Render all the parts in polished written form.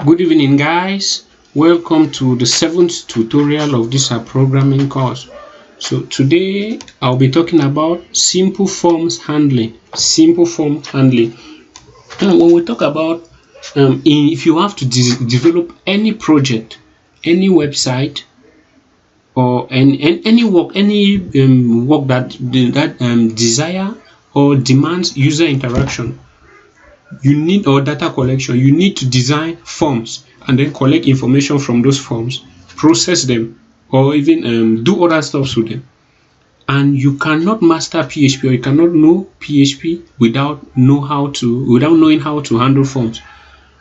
Good evening, guys. Welcome to the 7th tutorial of this programming course. So today I'll be talking about simple forms handling. Simple form handling. And when we talk about if you have to develop any project, any website, or any work, work that desire or demands user interaction, you need, or data collection, you need to design forms and then collect information from those forms, process them, or even do other stuff with them. And you cannot master PHP, or you cannot know PHP without knowing how to handle forms.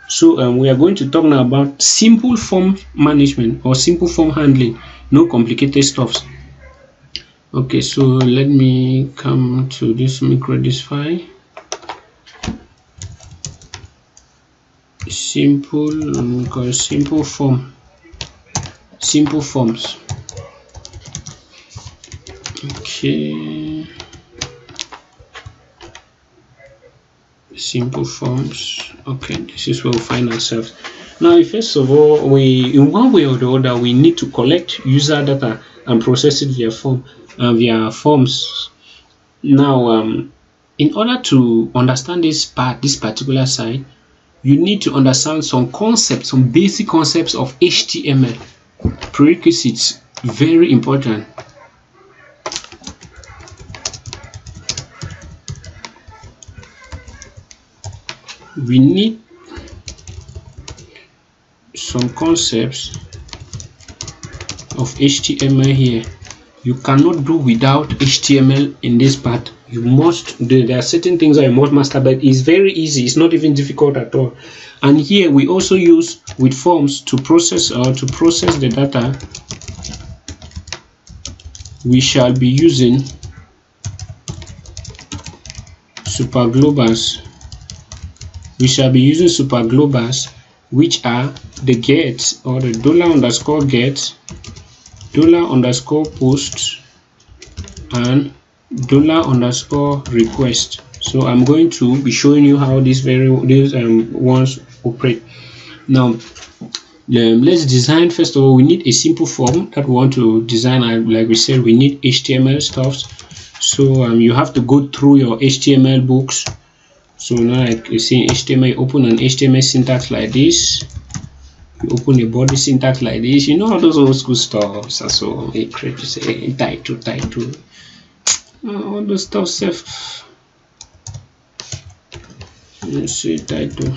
So we are going to talk now about simple form management or simple form handling, no complicated stuffs. Okay, so let me come to this file. Simple forms. Okay, simple forms. Okay, this is where we'll find ourselves now. First of all, we, in one way or the other, we need to collect user data and process it via forms. Now, in order to understand this particular side, you need to understand some basic concepts of HTML. Prerequisites, very important. We need some concepts of HTML here. You cannot do without HTML in this part. You must, there are certain things that you must master, but it's very easy. It's not even difficult at all. And here we also use with forms to process the data. We shall be using superglobals. Which are the get, or the $_get, $_post, and $_request. So I'm going to be showing you how these ones operate. Now, let's design. First of all, we need a simple form that we want to design. Like we said, we need HTML stuffs. So you have to go through your HTML books. So now, like you see, HTML, you open an HTML syntax like this. You open a body syntax like this. You know all those old school stuff. So you say title, all the stuff safe. Let's say title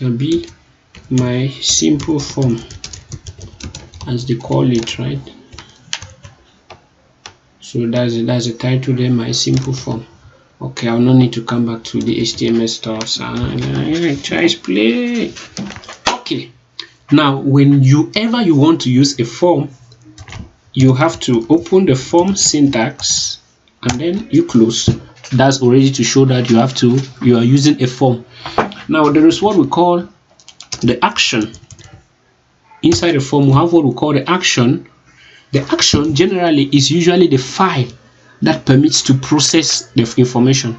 and be my simple form, as they call it, right? So that's the title there, my simple form. Okay, I'll not need to come back to the HTML stuff. Try play. Okay, now whenever you want to use a form, you have to open the form syntax and then you close. That's already to show that you are using a form. Now there is what we call the action. Inside the form we have what we call the action. The action generally is usually the file that permits to process the information.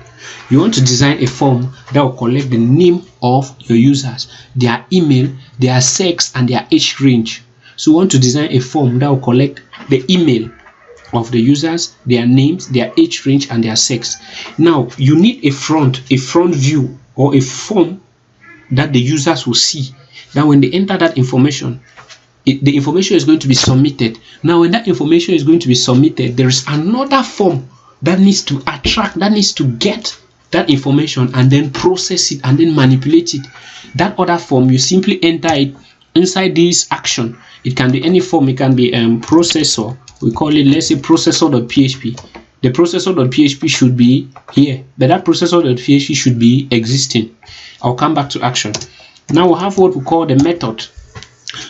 You want to design a form that will collect the name of your users, their email, their sex, and their age range. So you want to design a form that will collect the email of the users, their names, their age range, and their sex. Now you need a front view, or a form that the users will see. That when they enter that information, the information is going to be submitted. Now when that information is going to be submitted, there is another form that needs to get that information and then process it and then manipulate it. That other form, you simply enter it inside this action. It can be any form. It can be processor. We call it, let's say, processor.php. The processor.php should be here, but that processor.php should be existing. I'll come back to action. Now we have what we call the method.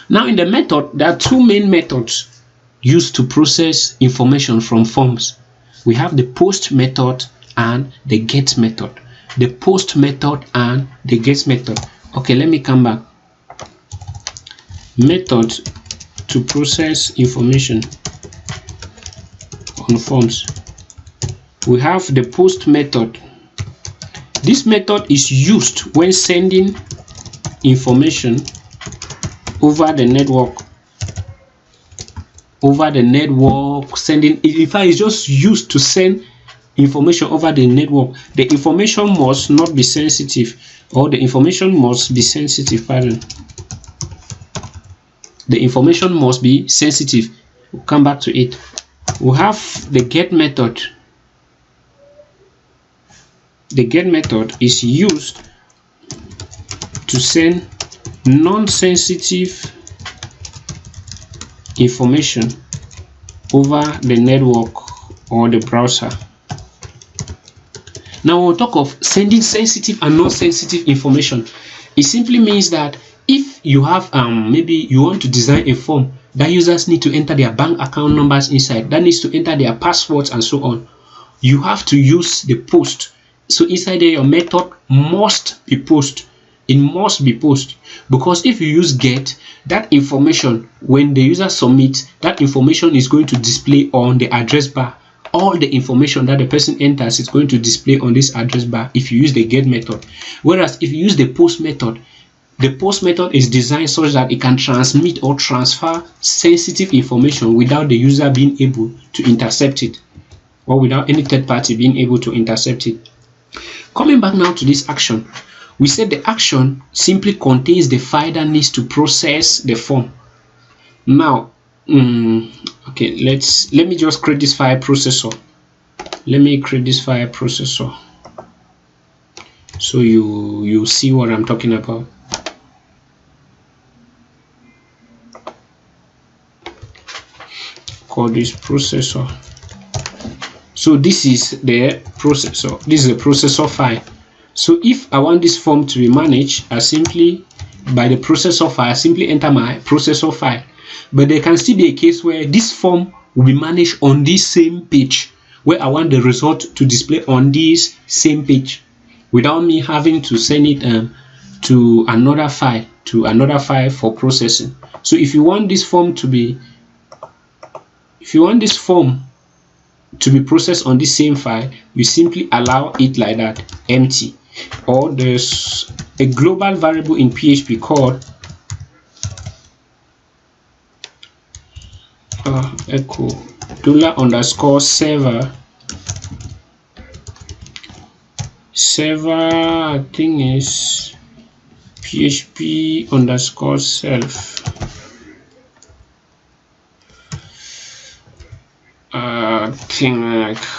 Now in the method, there are two main methods used to process information from forms. We have the post method and the get method. The post method and the get method. Okay, let me come back. Method to process information on forms. We have the post method. This method is used when sending information over the network, sending, in fact it's just used to send information over the network. The information must not be sensitive, or the information must be sensitive, pardon. The information must be sensitive. We'll come back to it. We have the get method. The get method is used to send non-sensitive information over the network or the browser. Now we'll talk of sending sensitive and non-sensitive information. It simply means that if you have maybe you want to design a form that users need to enter their bank account numbers inside, that needs to enter their passwords and so on, you have to use the post. So inside there, your method must be post. It must be post, because if you use get, that information, when the user submits, that information is going to display on the address bar. All the information that the person enters is going to display on this address bar if you use the get method. Whereas if you use the post method, the post method is designed such that it can transmit or transfer sensitive information without the user being able to intercept it, or without any third party being able to intercept it. Coming back now to this action, we said the action simply contains the file that needs to process the form. Now, okay, let me just create this file processor. Let me create this file processor so you see what I'm talking about. Call this processor. So this is the processor. This is the processor file. So if I want this form to be managed, I simply, by the processor file, I simply enter my processor file. But there can still be a case where this form will be managed on this same page, where I want the result to display on this same page without me having to send it to another file for processing. So if you want this form to be processed on this same file, you simply allow it like that, empty. Or there's a global variable in PHP called echo $_server. I think is PHP _self.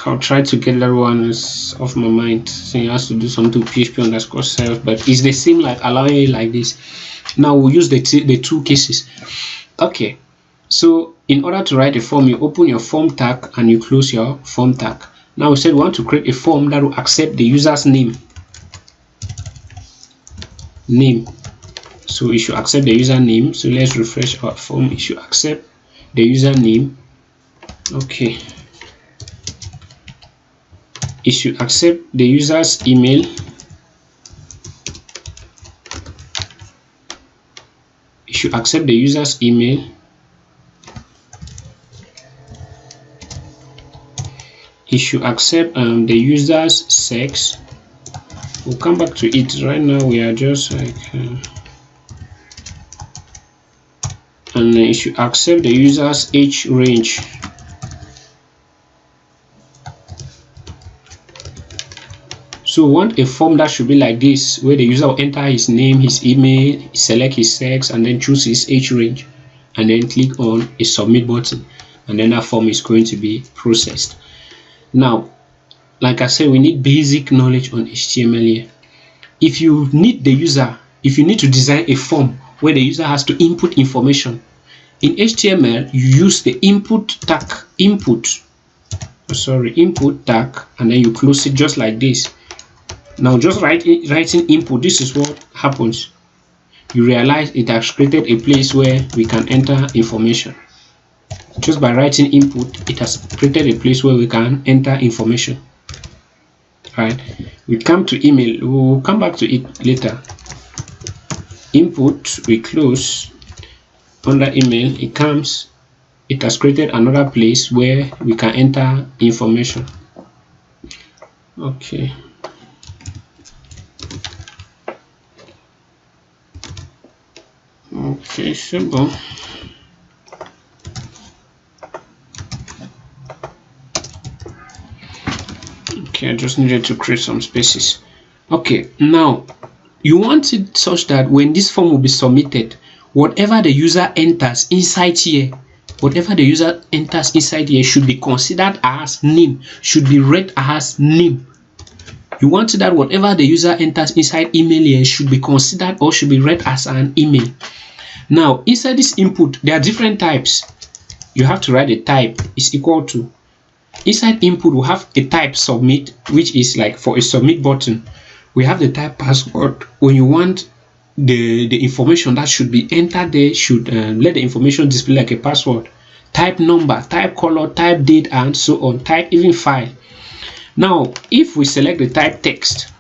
I'll try to get that one off my mind. So it has to do something to PHP _self, but it's the same, like allowing it like this. Now we'll use the two cases. Okay, so in order to write a form, you open your form tag and you close your form tag. Now we said we want to create a form that will accept the user's name. So it should accept the username. So let's refresh our form. It should accept the username. Okay, it should accept the user's email. It should accept the user's email. It should accept the user's sex. We'll come back to it. Right now we are just like and it should accept the user's age range. So we want a form that should be like this, where the user will enter his name, his email, select his sex, and then choose his age range, and then click on a submit button, and then that form is going to be processed. Now, like I said, we need basic knowledge on HTML here. If you need to design a form where the user has to input information, in HTML you use the input tag, and then you close it just like this. Now just writing input, this is what happens. You realize it has created a place where we can enter information. Just by writing input, it has created a place where we can enter information. Alright, we come to email. We'll come back to it later. Input, we close. Under email, it has created another place where we can enter information. Okay. Okay, simple. Okay, I just needed to create some spaces. Okay, now you want it such that when this form will be submitted, whatever the user enters inside here, should be considered as name, should be read as name. You want that whatever the user enters inside email here should be considered or should be read as an email. Now, inside this input, there are different types. You have to write a type is equal to. Inside input, we have a type submit, which is like for a submit button. We have the type password. When you want the information that should be entered there, should let the information display like a password. Type number, type color, type date, and so on. Type even file. Now, if we select the type text,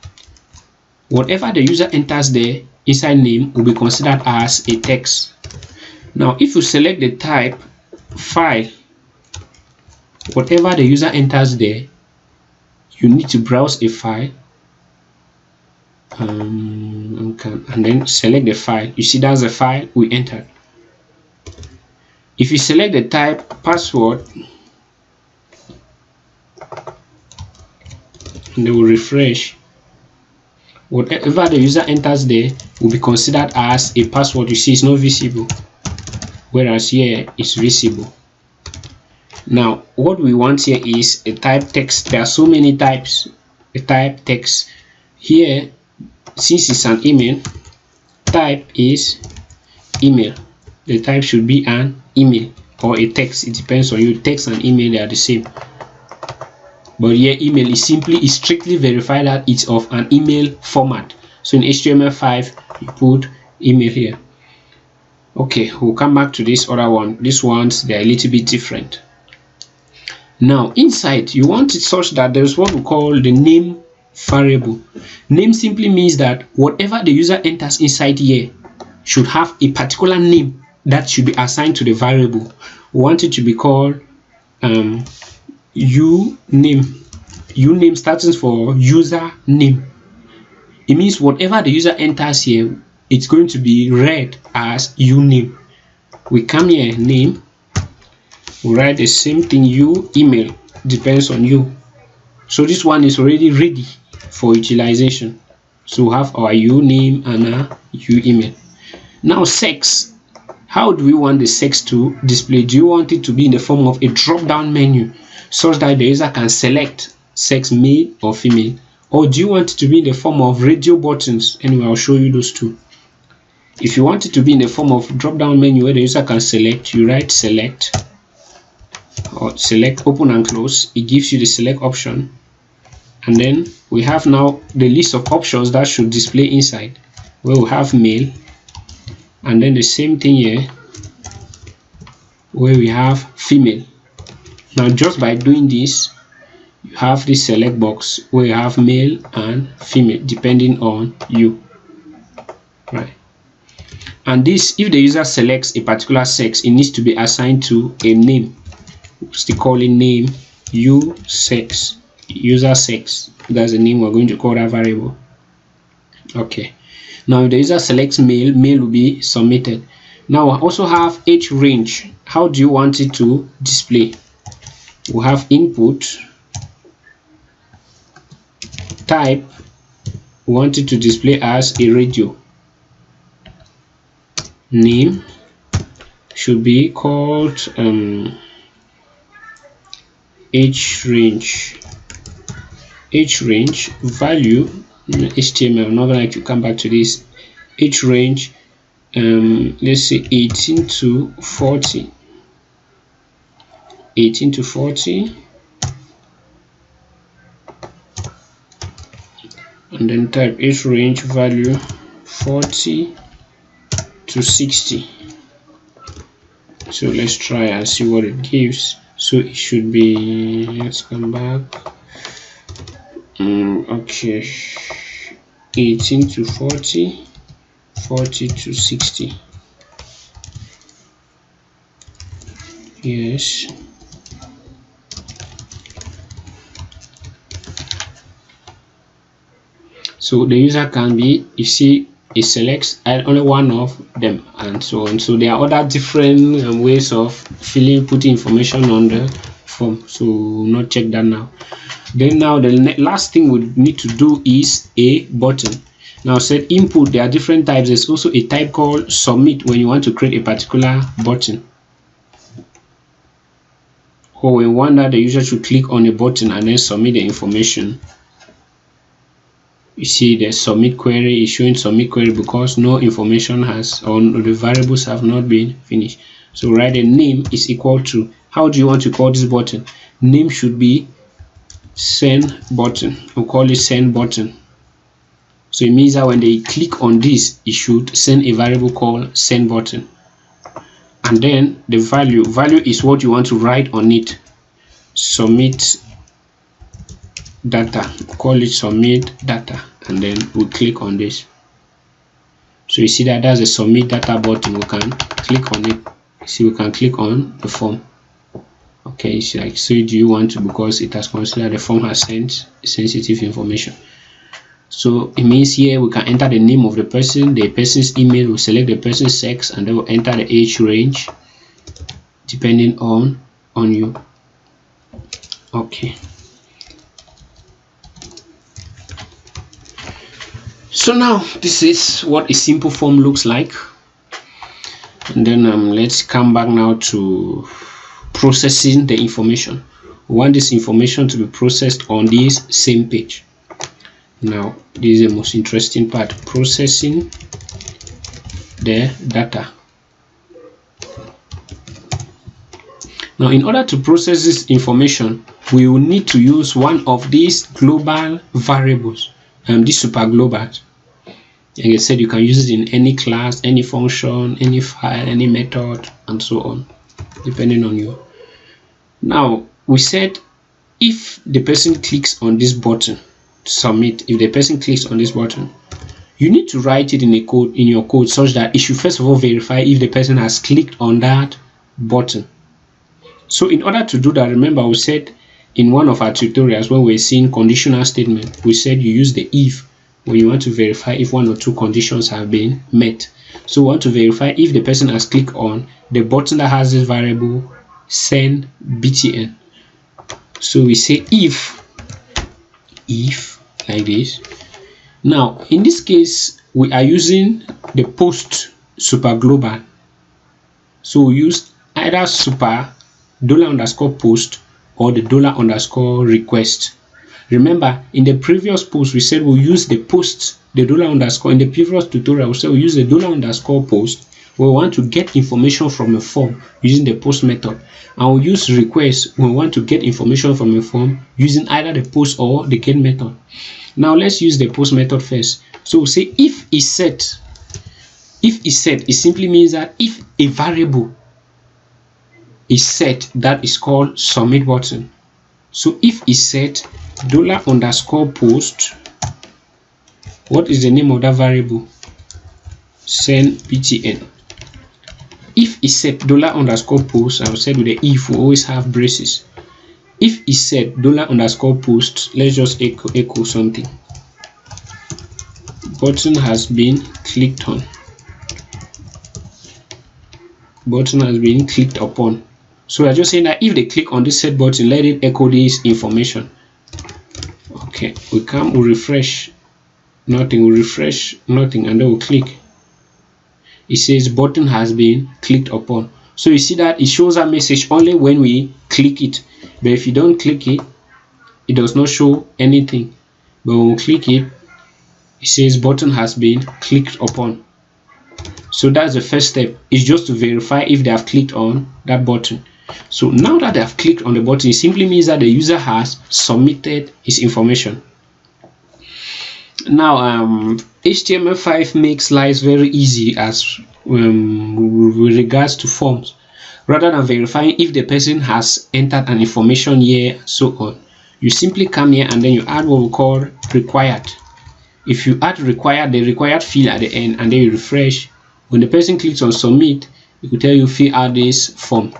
whatever the user enters there inside name will be considered as a text. Now, if you select the type file, whatever the user enters there, you need to browse a file and then select the file. You see, that's the file we entered. If you select the type password, and they will refresh, whatever the user enters there will be considered as a password. You see, it's not visible, whereas here it's visible. Now, what we want here is a type text. There are so many types. A type text here, since it's an email, type is email. The type should be an email or a text. It depends on you. Text and email, they are the same. But here, email is strictly verified that it's of an email format. So in HTML5, you put email here. Okay, we'll come back to this other one. These ones, they're a little bit different. Now, inside, you want it such that there's what we call the name variable. Name simply means that whatever the user enters inside here should have a particular name that should be assigned to the variable. We want it to be called uname stands for user name. It means whatever the user enters here, it's going to be read as uname. We come here, name, we write the same thing, email, depends on you. So this one is already ready for utilization. So we have our uname and our email. Now, sex. How do we want the sex to display? Do you want it to be in the form of a drop-down menu such that the user can select sex, male or female? Or do you want it to be in the form of radio buttons? Anyway, I'll show you those two. If you want it to be in the form of drop-down menu where the user can select, you write select or select open and close. It gives you the select option. And then we have now the list of options that should display inside, where we have male, and then the same thing here where we have female. Now, just by doing this, you have this select box where you have male and female depending on you, right? And this, if the user selects a particular sex, it needs to be assigned to a name. It's calling name usex, user sex. That's the name we're going to call that variable. Okay. Now, if the user selects male, male will be submitted. Now, I also have age range. How do you want it to display? We have input, type, we want it to display as a radio. Name should be called age range. Age range value HTML. I'm not going to come back to this. Age range, let's say 18 to 40. 18 to 40, and then type age range value 40 to 60. So let's try and see what it gives. So it should be, let's come back. Okay, 18 to 40, 40 to 60. Yes. So the user can be, you see, it selects only one of them, and so on. So there are other different ways of putting information on the form, so we'll not check that now. Then now the last thing we need to do is a button. Now set input, there are different types. There's also a type called submit when you want to create a particular button, or when one that the user should click on a button and then submit the information. You see the submit query is showing submit query because no information has, or the variables have not been finished. So write a name is equal to, how do you want to call this button? Name should be send button. We'll call it send button. So it means that when they click on this, it should send a variable called send button. And then the value is what you want to write on it. Submit data, call it submit data, and then we click on this. So you see that that's a submit data button. We can click on it. See, we can click on the form. Okay, it's like, so do you want to, because it has considered the form has sent sensitive information. So it means here we can enter the name of the person's email, we'll select the person's sex, and then we'll enter the age range depending on you. Okay. So now this is what a simple form looks like. And then let's come back now to processing the information. We want this information to be processed on this same page. Now this is the most interesting part, processing the data. Now in order to process this information, we will need to use one of these global variables, these super globals. Like I said, you can use it in any class, any function, any file, any method, and so on, depending on you. Now we said if the person clicks on this button, submit, if the person clicks on this button, you need to write it in your code such that it should first of all verify if the person has clicked on that button. So in order to do that, remember we said in one of our tutorials when we're seeing conditional statement, we said you use the if when you want to verify if one or two conditions have been met. So we want to verify if the person has clicked on the button that has this variable send btn. So we say if like this. Now in this case we are using the post super global, so we use either super $_post or the $_request. Remember in the previous post we said we'll use the post, the $_ in the previous tutorial we said we'll use the $_post. We want to get information from a form using the post method, and we'll use request when we want to get information from a form using either the post or the get method. Now let's use the post method first. So we'll say if is set. If is set, it simply means that if a variable is set, that is called submit button. So if is set $_post, what is the name of that variable? Send btn. If is set $_post, I will say with the if we always have braces. If is set $_post, let's just echo something. Button has been clicked on. Button has been clicked upon. So we are just saying that if they click on this set button, let it echo this information. Okay, we come, we refresh, nothing, we refresh, nothing, and then we click. It says button has been clicked upon. So you see that it shows a message only when we click it, but if you don't click it, it does not show anything. But when we click it, it says button has been clicked upon. So that's the first step, is just to verify if they have clicked on that button. So now that they have clicked on the button, it simply means that the user has submitted his information. Now HTML5 makes life very easy as with regards to forms. Rather than verifying if the person has entered an information here, so on, you simply come here and then you add what we call required. If you add required, the required field at the end, and then you refresh, when the person clicks on submit, it will tell you fill out this form.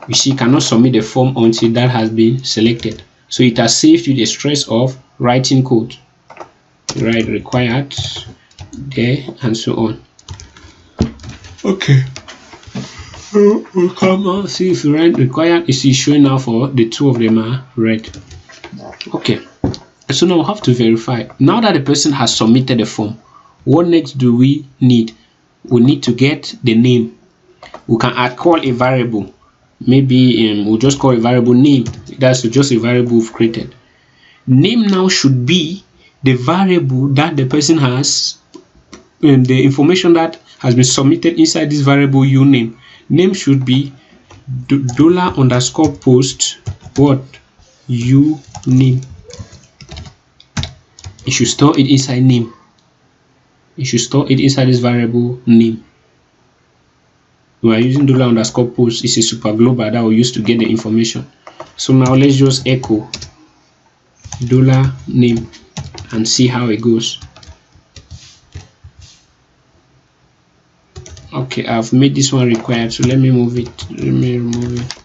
You see, you cannot submit the form until that has been selected. So it has saved you the stress of writing code. Write required there, and so on. Okay. We'll come on, see if rent required is showing now for the two of them are red. Okay, so now we have to verify. Now that the person has submitted the form, what next do we need? We need to get the name. We can call a variable. Maybe we'll just call a variable name. That's just a variable we've created. Name now should be the variable that the person has, the information that has been submitted inside this variable uname. Name should be $_post what uname. You should store it inside name. You should store it inside this variable name. We are using $_post. It's a super global that we use to get the information. So now let's just echo $name and see how it goes. Okay, I've made this one required, so let me move it. Let me remove it.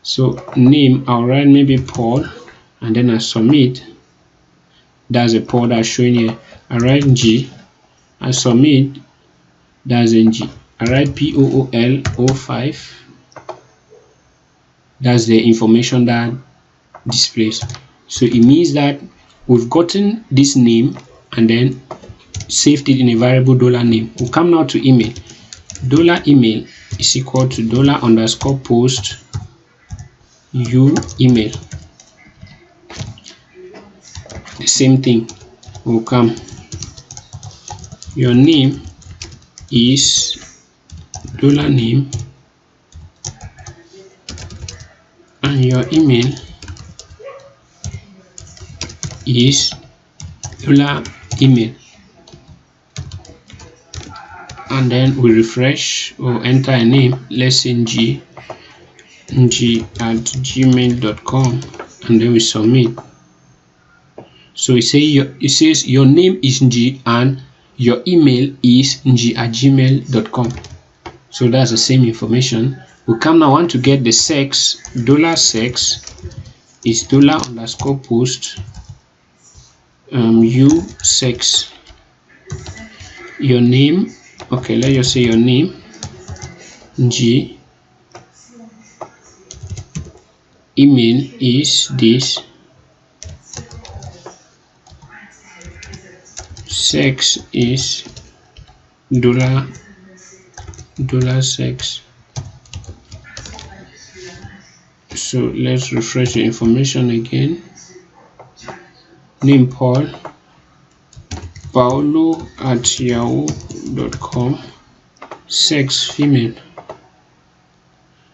So name, I'll write maybe Paul, and then I submit. That's a Paul that's showing here. I write G, I submit. That's NG. I write POOL05. That's the information that displays. So it means that we've gotten this name and then saved it in a variable $name. We'll come now to email. $email is equal to $_post email. The same thing will come. Your name is $name and your email is $email. And then we refresh or enter a name. Let's say G at gmail.com, and then we submit. So it says your name is G and your email is G at gmail.com. So that's the same information. We come now want to get the sex. $sex is $_post sex. Your name. Okay, let's just say your name G, email is this, sex is $sex. So let's refresh the information again. Name Paul, Paolo at yahoo.com, sex female.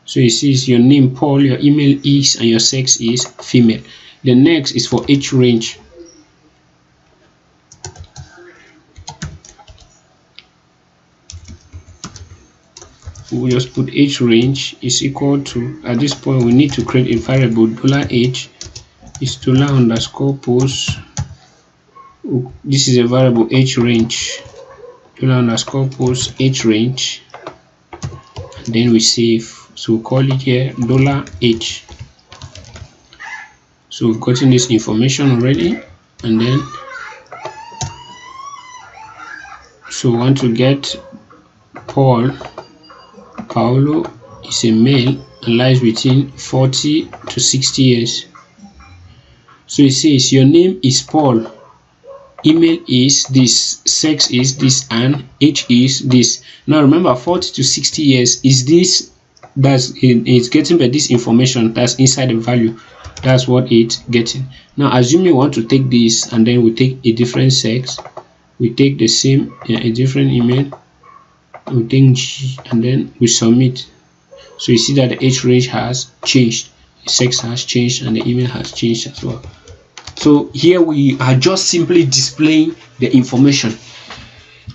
So it says your name Paul, your email is, and your sex is female. The next is for age range. We just put age range is equal to, at this point we need to create a variable. $age is $_post. This is a variable age range. $_post age range, and then we save. So we'll call it here $age. So we've gotten this information already, and then so we want to get Paolo is a male and lies between 40 to 60 years. So it says your name is Paul, email is this, sex is this, and age is this. Now remember, 40 to 60 years is this. It's getting by this information that's inside the value. That's what it's getting. Now assume you want to take this, and then we take a different sex, we take the same a different email, we take G, and then we submit. So you see that the age range has changed, the sex has changed, and the email has changed as well. So here we are just simply displaying the information.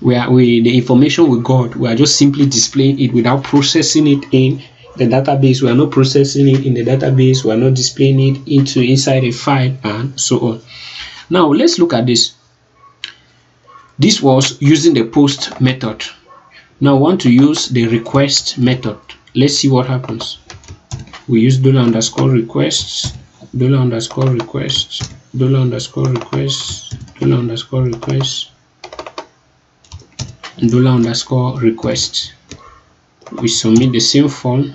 The information we got, we are just simply displaying it without processing it in the database. We are not processing it in the database. We are not displaying it inside a file, and so on. Now let's look at this. This was using the post method. Now I want to use the request method. Let's see what happens. We use $_requests, $_requests, $_requests, $_requests, $_request. We submit the same form.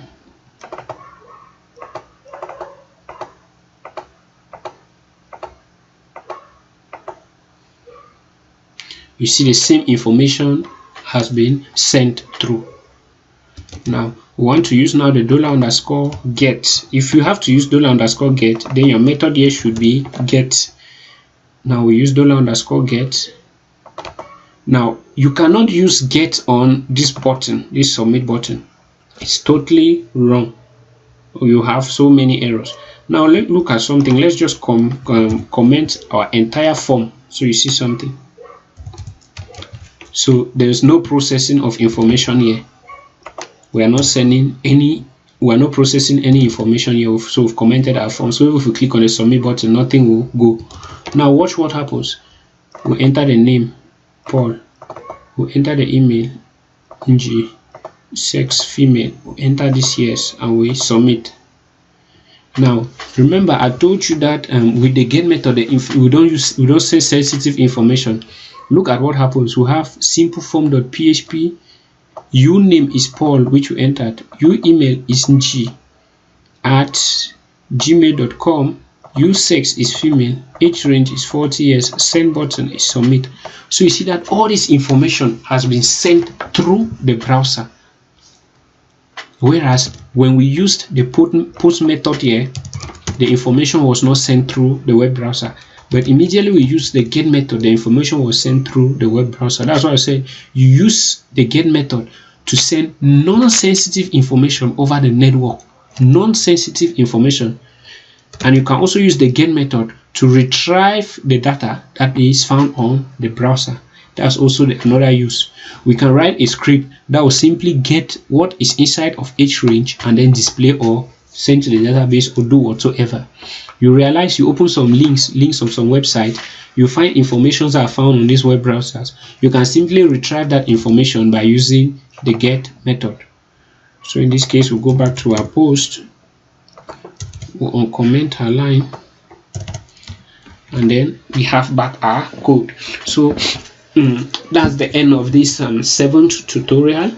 You see the same information has been sent through. Now we want to use now the $_get. If you have to use $_get, then your method here should be get. Now we use $_get. Now you cannot use get on this button, this submit button. It's totally wrong. You have so many errors. Now let's look at something. Let's just comment our entire form so you see something. So there's no processing of information here. We are not sending any, we are not processing any information here. So we've commented our form. So if we click on the submit button, nothing will go. Now watch what happens. We enter the name Paul, we enter the email NG, sex female, we enter this yes, and we submit. Now remember, I told you that with the get method, we don't say sensitive information. Look at what happens. We have simple form.php. U name is Paul, which we entered. U email is ng at gmail.com. U sex is female. Age range is 40 years. Send button is submit. So you see that all this information has been sent through the browser. Whereas when we used the post method here, the information was not sent through the web browser. But immediately we use the get method, the information was sent through the web browser. That's why I said you use the get method to send non-sensitive information over the network. Non-sensitive information. And you can also use the get method to retrieve the data that is found on the browser. That's also another use. We can write a script that will simply get what is inside of each range and then display or send to the database or do whatsoever. You realize you open some links of some website, you find information that are found on these web browsers. You can simply retrieve that information by using the get method. So in this case, we'll go back to our post, we'll uncomment our line, and then we have back our code. So that's the end of this 7th tutorial.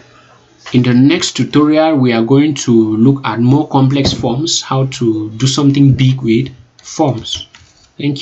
In the next tutorial, we are going to look at more complex forms, how to do something big with forms. Thank you.